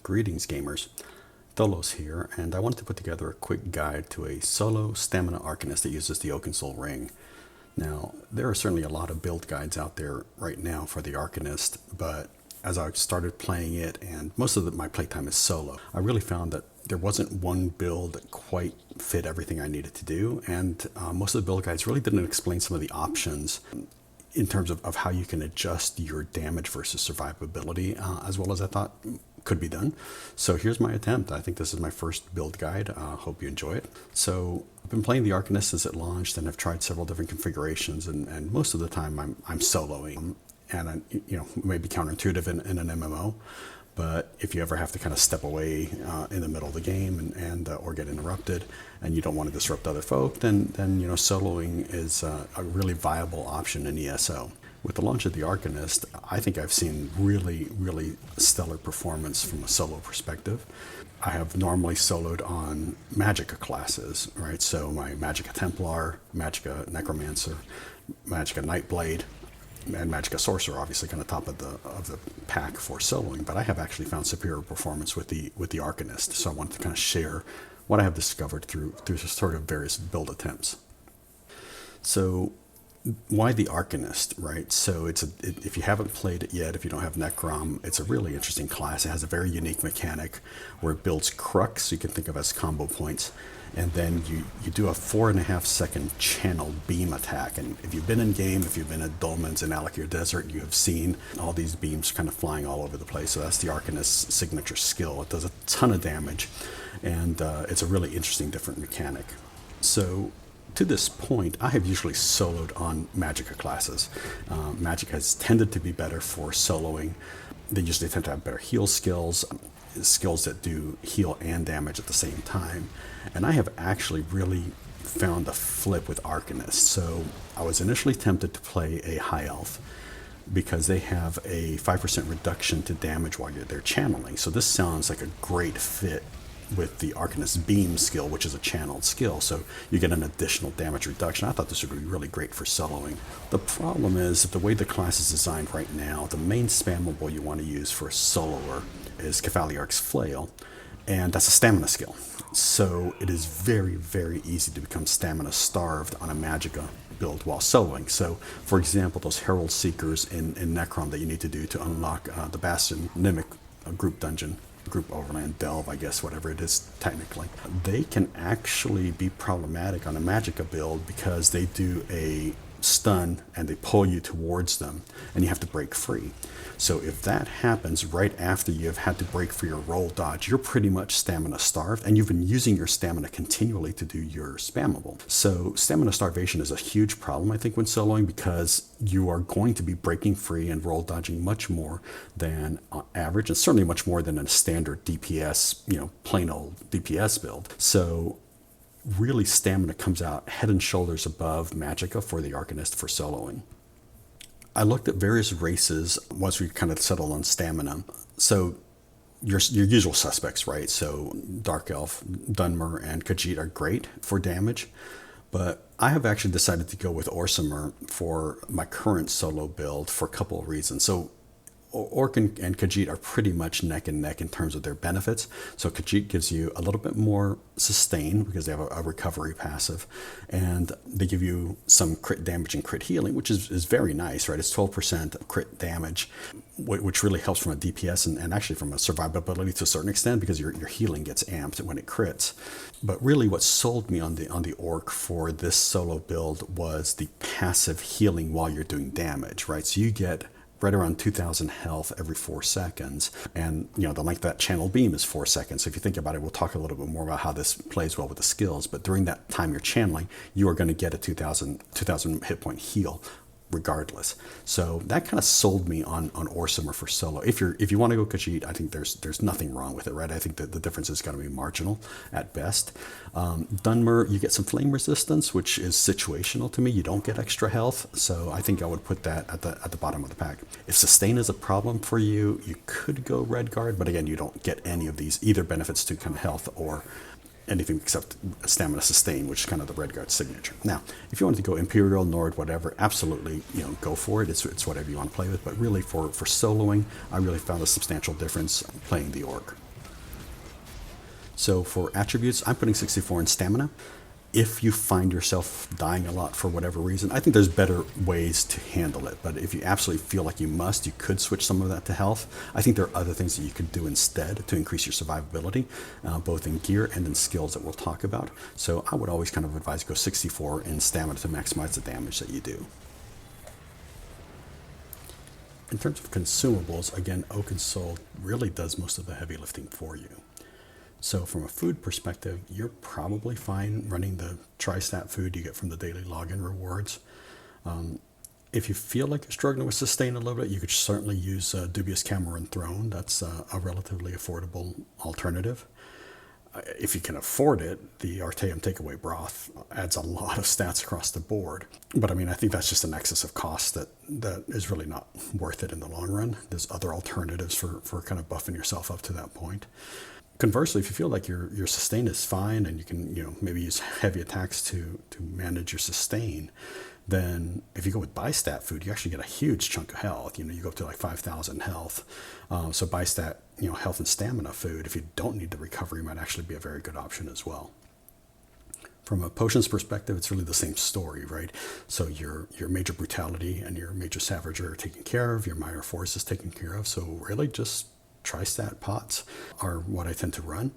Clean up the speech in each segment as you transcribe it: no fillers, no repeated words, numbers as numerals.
Greetings gamers, Tholos here, and I wanted to put together a quick guide to a solo stamina Arcanist that uses the Oaken Soul Ring. Now, there are certainly a lot of build guides out there right now for the Arcanist, but as I started playing it, and most of my playtime is solo, I really found that there wasn't one build that quite fit everything I needed to do, and most of the build guides really didn't explain some of the options in terms of how you can adjust your damage versus survivability, as well as I thought could be done. So here's my attempt. I think this is my first build guide. Hope you enjoy it. So I've been playing the Arcanist since it launched, and I've tried several different configurations, and most of the time I'm soloing, and it may be counterintuitive in an MMO. But if you ever have to kind of step away in the middle of the game and or get interrupted, and you don't want to disrupt other folk, then soloing is a really viable option in ESO. With the launch of the Arcanist, I think I've seen really stellar performance from a solo perspective. I have normally soloed on Magicka classes, right? So my Magicka Templar, Magicka Necromancer, Magicka Nightblade, and Magicka Sorcerer, obviously kind of top of the pack for soloing, but I have actually found superior performance with the Arcanist, so I wanted to kind of share what I have discovered through sort of various build attempts. So why the Arcanist, right? So if you haven't played it yet, if you don't have Necrom, it's a really interesting class. It has a very unique mechanic where it builds Crux, you can think of as combo points, and then you do a 4.5 second channeled beam attack. And if you've been in game, if you've been at Dolmen's and Alakir Desert, you have seen all these beams kind of flying all over the place. So that's the Arcanist's signature skill. It does a ton of damage, and it's a really interesting different mechanic. So to this point, I have usually soloed on Magicka classes. Magicka has tended to be better for soloing. They usually tend to have better heal skills that do heal and damage at the same time. And I have actually really found a flip with Arcanist. So I was initially tempted to play a high elf because they have a 5% reduction to damage while they're channeling. So this sounds like a great fit with the Arcanist beam skill, which is a channeled skill, so you get an additional damage reduction. I thought this would be really great for soloing. The problem is that the way the class is designed right now, the main spammable you want to use for a soloer is Kefaliarch's Flail, and that's a stamina skill. So it is very easy to become stamina starved on a Magicka build while soloing. So for example, those Herald Seekers in Necrom that you need to do to unlock the Bastion Mimic group dungeon, group overland delve, I guess, whatever it is technically, they can actually be problematic on a Magicka build because they do a stun and they pull you towards them and you have to break free. So if that happens right after you've had to break for your roll dodge, you're pretty much stamina starved, and you've been using your stamina continually to do your spammable. So stamina starvation is a huge problem, I think, when soloing, because you are going to be breaking free and roll dodging much more than average, and certainly much more than a standard DPS, plain old DPS build. So really stamina comes out head and shoulders above Magicka for the Arcanist for soloing. I looked at various races once we kind of settled on stamina. So your usual suspects, right? So Dark Elf, Dunmer, and Khajiit are great for damage, but I have actually decided to go with Orsimer for my current solo build for a couple of reasons. So Orc and Khajiit are pretty much neck and neck in terms of their benefits. So Khajiit gives you a little bit more sustain because they have a recovery passive, and they give you some crit damage and crit healing, which is very nice, right? It's 12% crit damage, which really helps from a DPS and actually from a survivability to a certain extent, because your healing gets amped when it crits. But really what sold me on the Orc for this solo build was the passive healing while you're doing damage, right? So you get right around 2,000 health every 4 seconds. And, the length of that channel beam is 4 seconds. So if you think about it, we'll talk a little bit more about how this plays well with the skills. But during that time you're channeling, you are going to get a 2,000 hit point heal regardless. So that kind of sold me on Orsimer for solo. If you want to go Khajiit, I think there's nothing wrong with it, right? I think that the difference is going to be marginal at best. Dunmer, you get some flame resistance, which is situational to me. You don't get extra health, so I think I would put that at the bottom of the pack. If sustain is a problem for you, you could go Redguard, but again, you don't get any of these either benefits to kind of health or anything except stamina sustain, which is kind of the Redguard signature. Now, if you wanted to go Imperial, Nord, whatever, absolutely, go for it. It's whatever you want to play with. But really, for soloing, I really found a substantial difference playing the Orc. So for attributes, I'm putting 64 in stamina. If you find yourself dying a lot for whatever reason, I think there's better ways to handle it. But if you absolutely feel like you must, you could switch some of that to health. I think there are other things that you could do instead to increase your survivability, both in gear and in skills that we'll talk about. So I would always kind of advise go 64 in stamina to maximize the damage that you do. In terms of consumables, again, Oaken Soul really does most of the heavy lifting for you. So from a food perspective, you're probably fine running the tri-stat food you get from the daily login rewards. If you feel like you're struggling with sustain a little bit, you could certainly use Dubious Cameron Throne. That's a relatively affordable alternative. If you can afford it, the Artaeum Takeaway Broth adds a lot of stats across the board. But I mean, I think that's just an excess of cost that is really not worth it in the long run. There's other alternatives for kind of buffing yourself up to that point. Conversely, if you feel like your sustain is fine and you can maybe use heavy attacks to manage your sustain, then if you go with Bistat food, you actually get a huge chunk of health. You go up to like 5,000 health. So Bistat, health and stamina food, if you don't need the recovery, might actually be a very good option as well. From a potions perspective, it's really the same story, right? So your major brutality and your major savagery are taken care of, your minor force is taken care of. So really just tri-stat pots are what I tend to run.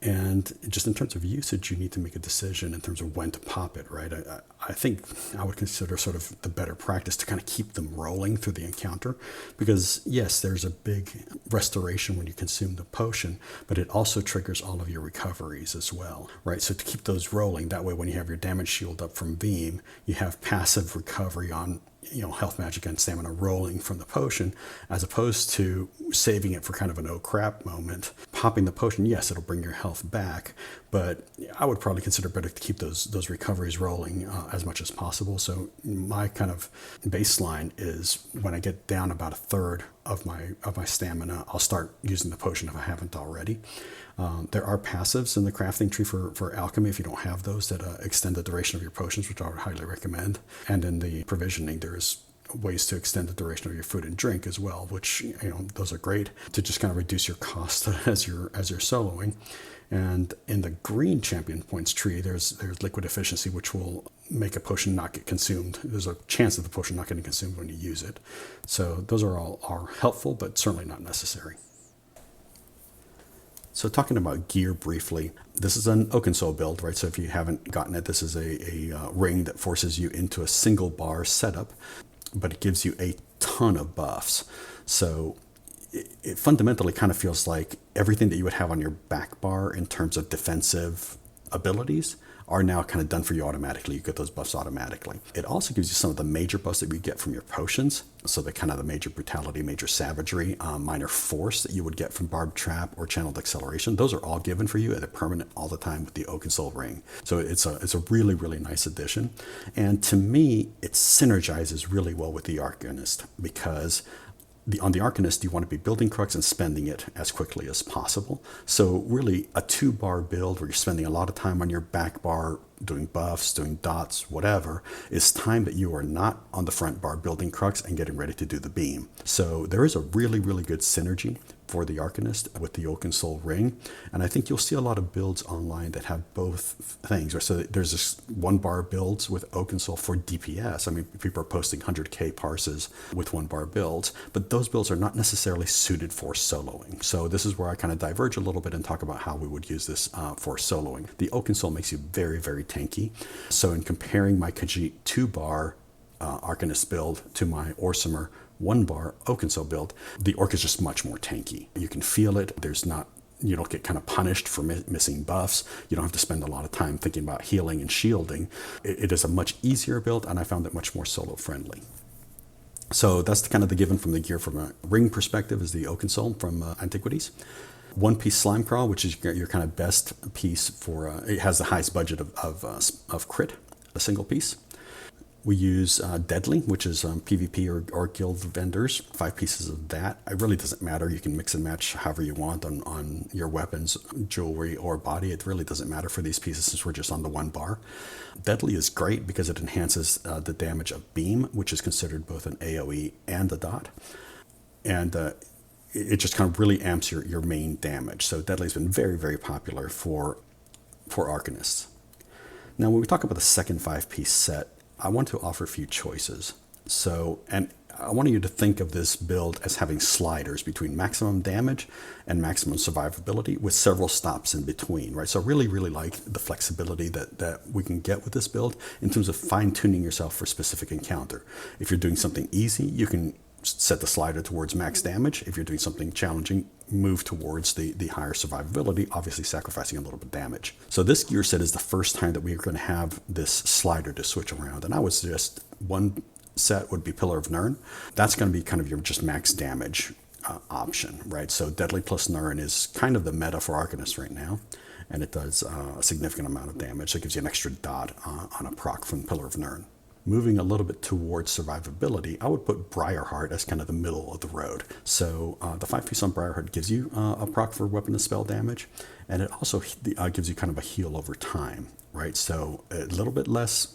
And just in terms of usage, you need to make a decision in terms of when to pop it, right? I think I would consider sort of the better practice to kind of keep them rolling through the encounter, because yes, there's a big restoration when you consume the potion, but it also triggers all of your recoveries as well, right? So to keep those rolling, that way when you have your damage shield up from Beam, you have passive recovery on health, magic, and stamina rolling from the potion, as opposed to saving it for kind of an oh crap moment. Popping the potion, yes, it'll bring your health back, but I would probably consider better to keep those recoveries rolling as much as possible. So my kind of baseline is when I get down about a third of my stamina, I'll start using the potion if I haven't already. There are passives in the crafting tree for alchemy if you don't have those that extend the duration of your potions, which I would highly recommend. And in the provisioning, there's ways to extend the duration of your food and drink as well, which those are great to just kind of reduce your cost as you're soloing. And in the green champion points tree, there's liquid efficiency, which will make a potion not get consumed. There's a chance of the potion not getting consumed when you use it. So those are helpful, but certainly not necessary. So talking about gear briefly, this is an Oaken Soul build, right? So if you haven't gotten it, this is a ring that forces you into a single bar setup, but it gives you a ton of buffs. So it fundamentally kind of feels like everything that you would have on your back bar in terms of defensive abilities are now kind of done for you automatically. You get those buffs automatically. It also gives you some of the major buffs that you get from your potions. So the kind of the major brutality, major savagery, minor force that you would get from Barbed Trap or Channeled Acceleration. Those are all given for you at a permanent all the time with the Oaken Soul ring. So it's a really, really nice addition. And to me, it synergizes really well with the Arcanist, because on the Arcanist, you want to be building Crux and spending it as quickly as possible. So really a 2-bar build where you're spending a lot of time on your back bar doing buffs, doing dots, whatever, is time that you are not on the front bar building Crux and getting ready to do the beam. So there is a really, really good synergy for the Arcanist with the Oaken Soul ring. And I think you'll see a lot of builds online that have both things. So there's this 1-bar builds with Oaken Soul for DPS. I mean, people are posting 100k parses with 1-bar builds, but those builds are not necessarily suited for soloing. So this is where I kind of diverge a little bit and talk about how we would use this for soloing. The Oaken Soul makes you very, very tanky. So in comparing my Khajiit 2-bar Arcanist build to my Orsimer 1-bar Oaken Soul build, the Orc is just much more tanky. You can feel it. You don't get kind of punished for missing buffs. You don't have to spend a lot of time thinking about healing and shielding. It is a much easier build, and I found it much more solo friendly. So that's kind of the given from the gear. From a ring perspective is the Oaken Soul from Antiquities. 1-piece Slime Crawl, which is your kind of best piece for, it has the highest budget of crit, a single piece. We use Deadly, which is PvP or guild vendors, 5 pieces of that. It really doesn't matter. You can mix and match however you want on your weapons, jewelry, or body. It really doesn't matter for these pieces since we're just on the 1-bar. Deadly is great because it enhances the damage of Beam, which is considered both an AoE and a dot. And it just kind of really amps your main damage. So Deadly's been very, very popular for Arcanists. Now, when we talk about the second 5-piece set, I want to offer a few choices. So, and I want you to think of this build as having sliders between maximum damage and maximum survivability with several stops in between, right? So I really, really like the flexibility that we can get with this build in terms of fine-tuning yourself for a specific encounter. If you're doing something easy, you can set the slider towards max damage. If you're doing something challenging, move towards the higher survivability, obviously sacrificing a little bit of damage. So this gear set is the first time that we are going to have this slider to switch around. And I would suggest one set would be Pillar of Nirn. That's going to be kind of your just max damage option, right? So Deadly plus Nirn is kind of the meta for Arcanist right now, and it does a significant amount of damage. So it gives you an extra dot on a proc from Pillar of Nirn. Moving a little bit towards survivability, I would put Briarheart as kind of the middle of the road. So the 5-piece on Briarheart gives you a proc for weapon and spell damage, and it also gives you kind of a heal over time, right? So a little bit less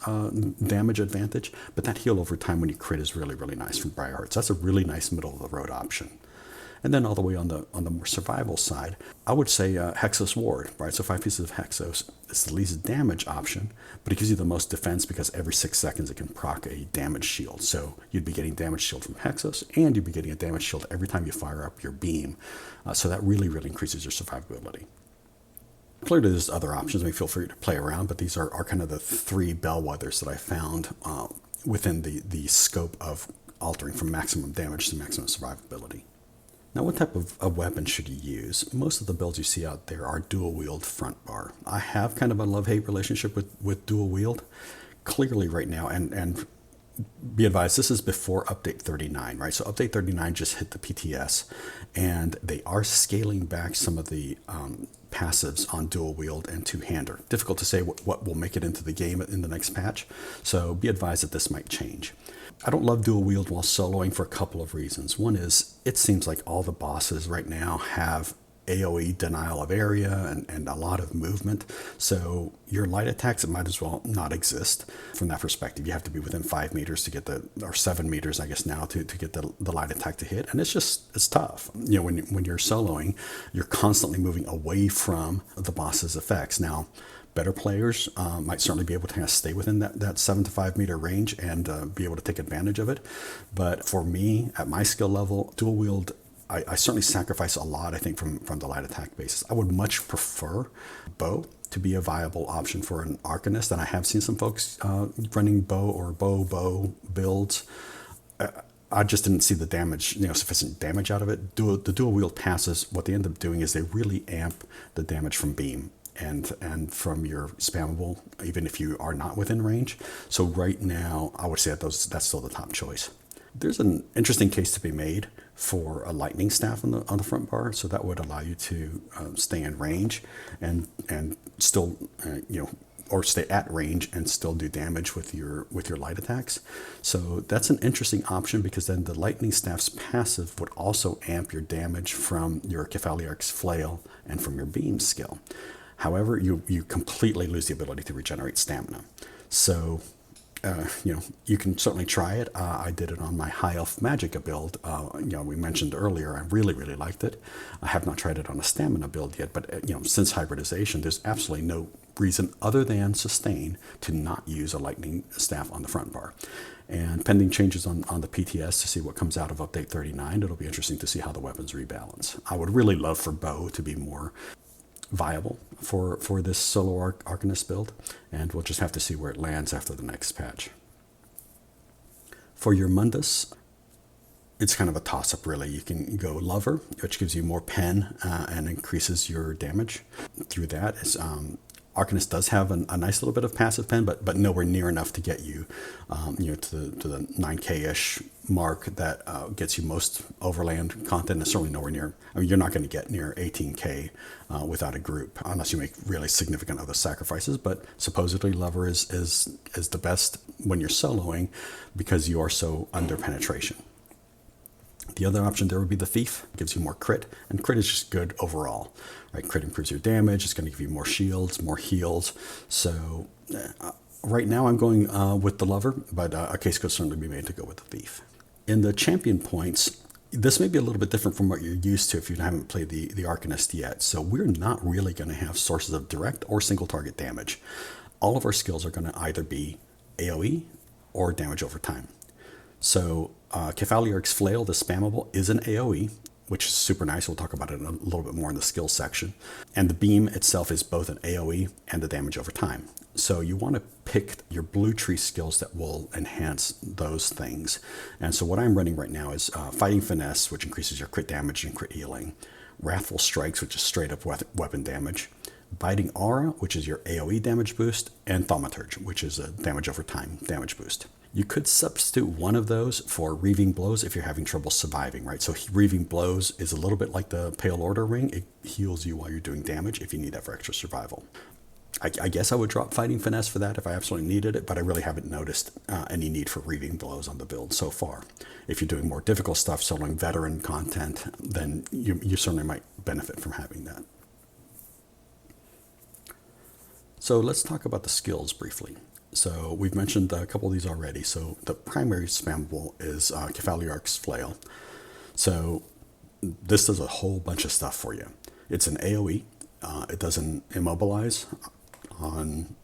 damage advantage, but that heal over time when you crit is really, really nice from Briarheart. So that's a really nice middle of the road option. And then all the way on the more survival side, I would say Hexos Ward, right? So 5 pieces of Hexos is the least damage option, but it gives you the most defense because every 6 seconds it can proc a damage shield. So you'd be getting damage shield from Hexos, and you'd be getting a damage shield every time you fire up your beam. So that really, really increases your survivability. Clearly there's other options. I mean, feel free to play around, but these are kind of the 3 bellwethers that I found within the scope of altering from maximum damage to maximum survivability. Now, what type of weapon should you use? Most of the builds you see out there are dual wield front bar. I have kind of a love-hate relationship with dual wield. Clearly right now, and be advised, this is before update 39, right? So update 39 just hit the PTS, and they are scaling back some of the passives on dual wield and two-hander. Difficult to say what will make it into the game in the next patch, so be advised that this might change. I don't love dual wield while soloing for a couple of reasons. One is it seems like all the bosses right now have AoE denial of area and a lot of movement. So your light attacks, it might as well not exist from that perspective. You have to be within 5 meters to get or 7 meters, I guess now, to get the light attack to hit. And it's tough. You know, when you're soloing, you're constantly moving away from the boss's effects. Now, better players might certainly be able to kind of stay within that 7 to 5 meter range and be able to take advantage of it. But for me, at my skill level, dual wield, I certainly sacrifice a lot, I think, from the light attack basis. I would much prefer bow to be a viable option for an Arcanist, and I have seen some folks running bow or bow builds. I just didn't see the damage, sufficient damage out of it. The dual wield passes, what they end up doing is they really amp the damage from beam and from your spammable, even if you are not within range. So right now, I would say that's still the top choice. There's an interesting case to be made for a lightning staff on the front bar, so that would allow you to stay in range and still or stay at range and still do damage with your light attacks. So that's an interesting option because then the lightning staff's passive would also amp your damage from your Kefaliarch's flail and from your beam skill. However, you completely lose the ability to regenerate stamina. So you can certainly try it. I did it on my High Elf Magicka build. We mentioned earlier, I really, really liked it. I have not tried it on a stamina build yet, but since hybridization, there's absolutely no reason other than sustain to not use a lightning staff on the front bar. And pending changes on the PTS to see what comes out of update 39, it'll be interesting to see how the weapons rebalance. I would really love for bow to be more viable for this solo Arcanist build, and we'll just have to see where it lands after the next patch. For your Mundus, it's kind of a toss-up really. You can go Lover, which gives you more pen and increases your damage through that. Arcanist does have a nice little bit of passive pen, but nowhere near enough to get you, to the 9K-ish mark that gets you most overland content. And certainly nowhere near. I mean, you're not going to get near 18K without a group, unless you make really significant other sacrifices. But supposedly, Lover is the best when you're soloing because you are so under penetration. The other option there would be the Thief. It gives you more crit, and crit is just good overall. Right? Crit improves your damage. It's going to give you more shields, more heals. So right now I'm going with the Lover, but a case could certainly be made to go with the Thief. In the champion points, This may be a little bit different from what you're used to if you haven't played the Arcanist yet. So we're not really going to have sources of direct or single target damage. All of our skills are going to either be AoE or damage over time. So Kefalioric's Flail, the spammable, is an AoE, which is super nice. We'll talk about it a little bit more in the skills section. And the beam itself is both an AoE and a damage over time. So you want to pick your blue tree skills that will enhance those things. And so what I'm running right now is Fighting Finesse, which increases your crit damage and crit healing. Wrathful Strikes, which is straight up weapon damage. Biting Aura, which is your AoE damage boost. And Thaumaturge, which is a damage over time damage boost. You could substitute one of those for Reaving Blows if you're having trouble surviving, right? So Reaving Blows is a little bit like the Pale Order Ring. It heals you while you're doing damage if you need that for extra survival. I guess I would drop Fighting Finesse for that if I absolutely needed it, but I really haven't noticed any need for Reaving Blows on the build so far. If you're doing more difficult stuff, soloing veteran content, then you certainly might benefit from having that. So let's talk about the skills briefly. So we've mentioned a couple of these already. So the primary spammable is Kefalioric's Flail. So this does a whole bunch of stuff for you. It's an AoE. It doesn't immobilize on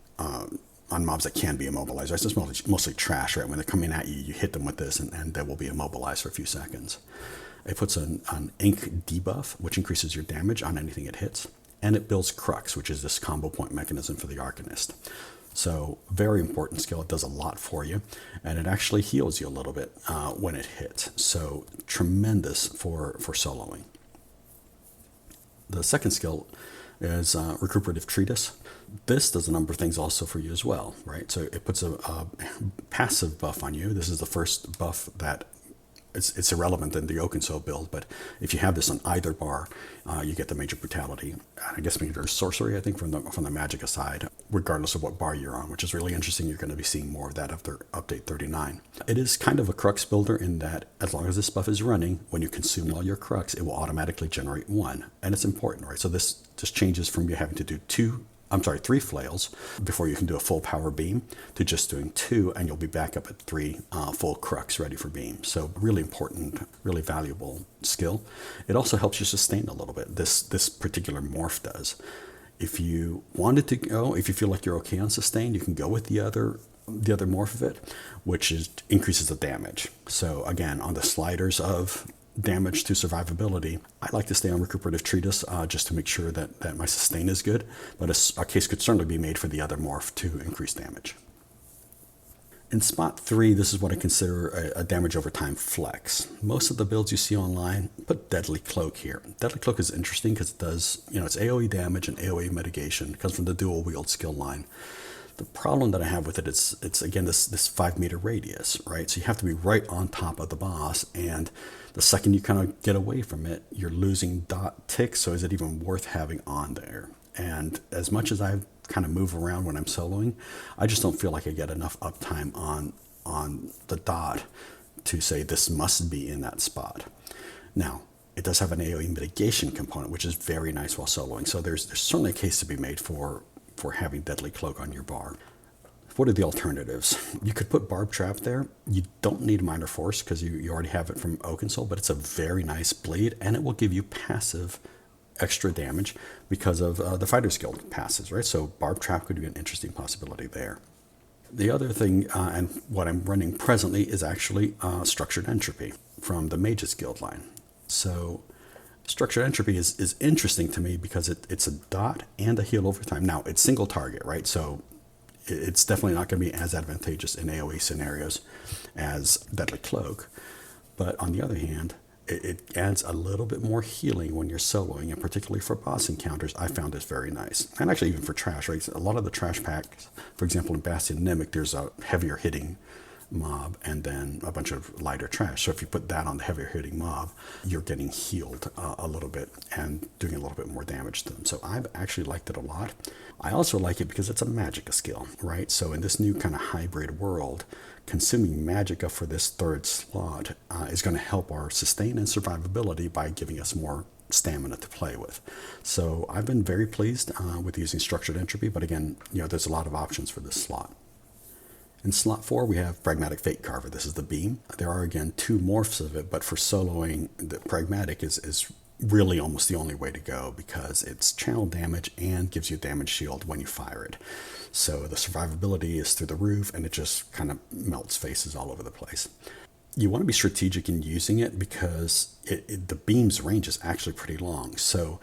mobs that can be immobilized. Right? So it's mostly trash, right? When they're coming at you, you hit them with this and they will be immobilized for a few seconds. It puts an ink debuff, which increases your damage on anything it hits. And it builds Crux, which is this combo point mechanism for the Arcanist. So very important skill. It does a lot for you. And it actually heals you a little bit when it hits. So tremendous for soloing. The second skill is Recuperative Treatise. This does a number of things also for you as well, right? So it puts a passive buff on you. This is the first buff that it's irrelevant in the Oakensoul build, but if you have this on either bar, you get the Major Brutality. I guess Major Sorcery, I think, from the Magicka side, regardless of what bar you're on, which is really interesting. You're going to be seeing more of that after Update 39. It is kind of a Crux builder in that as long as this buff is running, when you consume all your Crux, it will automatically generate one. And it's important, right? So this just changes from you having to do 3 flails before you can do a full power beam to just doing 2, and you'll be back up at 3 full Crux ready for beam. So really important, really valuable skill. It also helps you sustain a little bit. This particular morph does. If you wanted to go, if you feel like you're okay on sustain, you can go with the other morph of it, which increases the damage. So again, on the sliders of damage to survivability, I like to stay on Recuperative Treatise just to make sure that my sustain is good, but a case could certainly be made for the other morph to increase damage. In spot 3, this is what I consider a damage over time flex. Most of the builds you see online put Deadly Cloak here. Deadly Cloak is interesting because it does, it's AoE damage and AoE mitigation. It comes from the dual wield skill line. The problem that I have with it, it's again this 5-meter radius, right? So you have to be right on top of the boss, and the second you kind of get away from it, you're losing dot ticks. So is it even worth having on there? And as much as I kind of move around when I'm soloing, I just don't feel like I get enough uptime on the dot to say this must be in that spot. Now, it does have an AoE mitigation component, which is very nice while soloing. So there's certainly a case to be made for having Deadly Cloak on your bar. What are the alternatives? You could put Barb Trap there. You don't need Minor Force because you already have it from Oakensoul, but it's a very nice bleed, and it will give you passive extra damage because of the Fighter's Guild passes, right? So Barb Trap could be an interesting possibility there. The other thing, and what I'm running presently, is actually Structured Entropy from the Mage's Guild line. So Structured Entropy is interesting to me because it's a dot and a heal over time. Now, it's single target, right? So it's definitely not going to be as advantageous in AoE scenarios as Deadly Cloak. But on the other hand, it adds a little bit more healing when you're soloing, and particularly for boss encounters, I found this very nice. And actually even for trash, right? A lot of the trash packs, for example, in Bastion Mimic, there's a heavier hitting mob and then a bunch of lighter trash. So if you put that on the heavier hitting mob, you're getting healed a little bit and doing a little bit more damage to them. So I've actually liked it a lot. I also like it because it's a Magicka skill, right? So in this new kind of hybrid world, consuming Magicka for this third slot is going to help our sustain and survivability by giving us more stamina to play with. So I've been very pleased with using Structured Entropy, but again, there's a lot of options for this slot. In slot 4, we have Pragmatic Fate Carver. This is the beam. There are, again, 2 morphs of it, but for soloing, the Pragmatic is really almost the only way to go because it's channel damage and gives you a damage shield when you fire it. So the survivability is through the roof, and it just kind of melts faces all over the place. You want to be strategic in using it because the beam's range is actually pretty long. So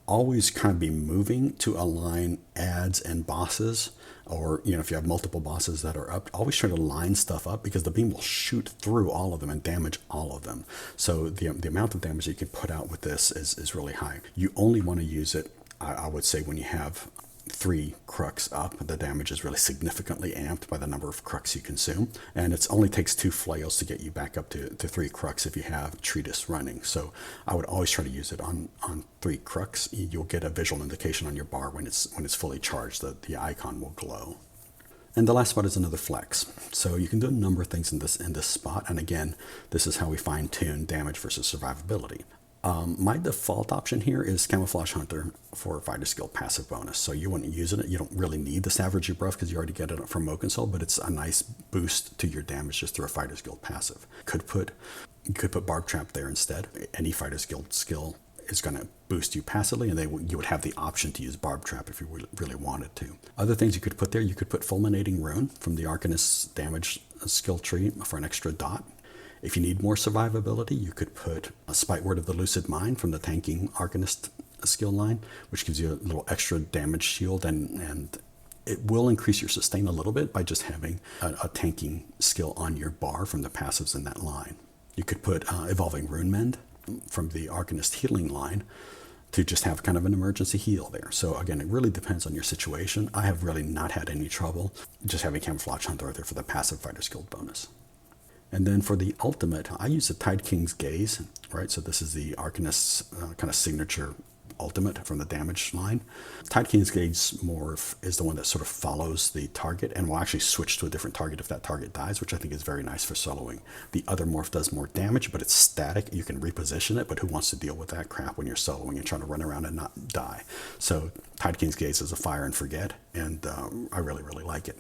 always kind of be moving to align adds and bosses, or if you have multiple bosses that are up, always try to line stuff up because the beam will shoot through all of them and damage all of them. So the amount of damage that you can put out with this is really high. You only want to use it, I would say, when you have 3 crux up. The damage is really significantly amped by the number of crux you consume, and it only takes 2 flails to get you back up to 3 crux if you have Treatise running. So I would always try to use it on 3 crux. You'll get a visual indication on your bar when it's fully charged. The icon will glow. And the last spot is another flex. So you can do a number of things in this spot, and again, this is how we fine-tune damage versus survivability. My default option here is Camouflage Hunter for Fighter Skill passive bonus. So you wouldn't use it. You don't really need the Savagery buff because you already get it from Oakensoul, but it's a nice boost to your damage just through a Fighter Skill passive. You could put Barb Trap there instead. Any Fighter skill is going to boost you passively, and you would have the option to use Barb Trap if you really wanted to. Other things you could put there, you could put Fulminating Rune from the Arcanist's damage skill tree for an extra dot. If you need more survivability, you could put a Spite Word of the Lucid Mind from the tanking Arcanist skill line, which gives you a little extra damage shield, and it will increase your sustain a little bit by just having a tanking skill on your bar from the passives in that line. You could put Evolving Rune Mend from the Arcanist healing line to just have kind of an emergency heal there. So again, it really depends on your situation. I have really not had any trouble just having Camouflage Hunter there for the passive fighter skill bonus. And then for the ultimate, I use the Tide King's Gaze, right? So this is the Arcanist's kind of signature ultimate from the damage line. Tide King's Gaze morph is the one that sort of follows the target and will actually switch to a different target if that target dies, which I think is very nice for soloing. The other morph does more damage, but it's static. You can reposition it, but who wants to deal with that crap when you're soloing and trying to run around and not die? So Tide King's Gaze is a fire and forget, and I really, really like it.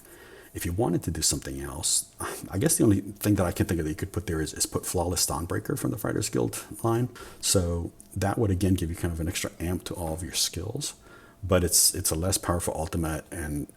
If you wanted to do something else, I guess the only thing that I can think of that you could put there is put Flawless Dawnbreaker from the Fighters Guild line. So that would again give you kind of an extra amp to all of your skills, but it's a less powerful ultimate and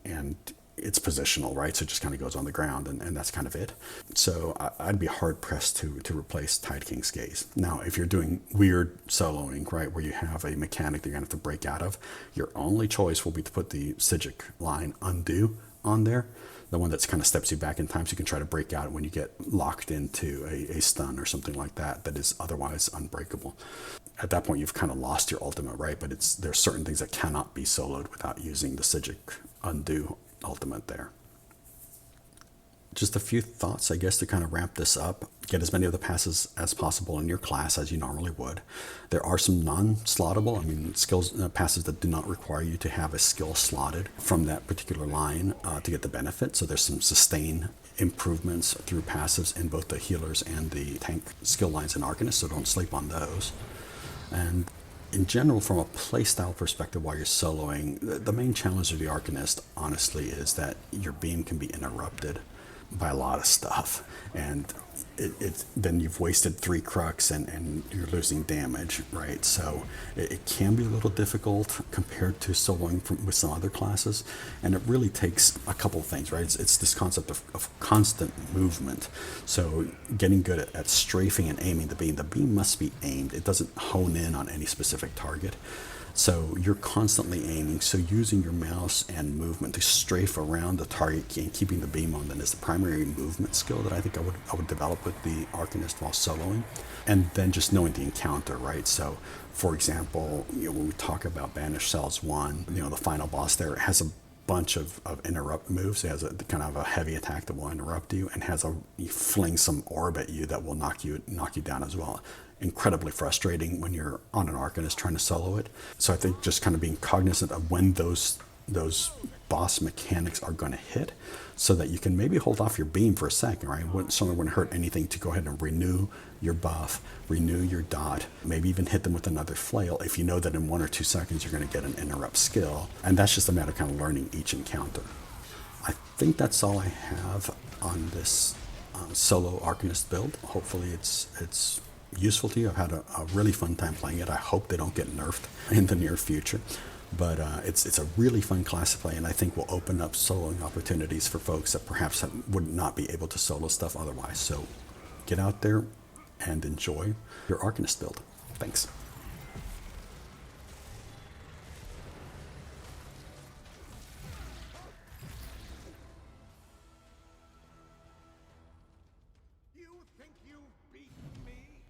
it's positional, right? So it just kind of goes on the ground and that's kind of it. So I'd be hard pressed to replace Tide King's Gaze. Now, if you're doing weird soloing, right, where you have a mechanic that you're gonna have to break out of, your only choice will be to put the Psijic line Undo on there. The one that's kind of steps you back in time so you can try to break out when you get locked into a stun or something like that is otherwise unbreakable. At that point, you've kind of lost your ultimate, right? But there's certain things that cannot be soloed without using the Psijic Undo ultimate there. Just a few thoughts, I guess, to kind of wrap this up. Get as many of the passes as possible in your class as you normally would. There are some non-slottable, skills passes that do not require you to have a skill slotted from that particular line to get the benefit. So there's some sustain improvements through passives in both the healers and the tank skill lines in Arcanist, so don't sleep on those. And in general, from a playstyle perspective, while you're soloing, the main challenge of the Arcanist, honestly, is that your beam can be interrupted by a lot of stuff, and then you've wasted 3 crux and you're losing damage, right? So it can be a little difficult compared to soloing with some other classes, and it really takes a couple of things, right? It's this concept of constant movement. So getting good at strafing and aiming the beam must be aimed. It doesn't hone in on any specific target. So you're constantly aiming, so using your mouse and movement to strafe around the target and keeping the beam on then is the primary movement skill that I think I would develop with the Arcanist while soloing. And then just knowing the encounter, right? So for example, when we talk about Banished Cells 1, the final boss there has a bunch of interrupt moves. It has a kind of a heavy attack that will interrupt you, and you fling some orb at you that will knock you down as well. Incredibly frustrating when you're on an Arcanist trying to solo it. So I think just kind of being cognizant of when those boss mechanics are going to hit, so that you can maybe hold off your beam for a second, right? Certainly wouldn't hurt anything to go ahead and renew your buff, renew your dot, maybe even hit them with another flail if you know that in 1 or 2 seconds you're going to get an interrupt skill. And that's just a matter of kind of learning each encounter. I think that's all I have. on this solo Arcanist build. Hopefully it's useful to you. I've had a really fun time playing it. I hope they don't get nerfed in the near future. But it's a really fun class to play, and I think will open up soloing opportunities for folks that perhaps would not be able to solo stuff otherwise. So get out there and enjoy your Arcanist build. Thanks.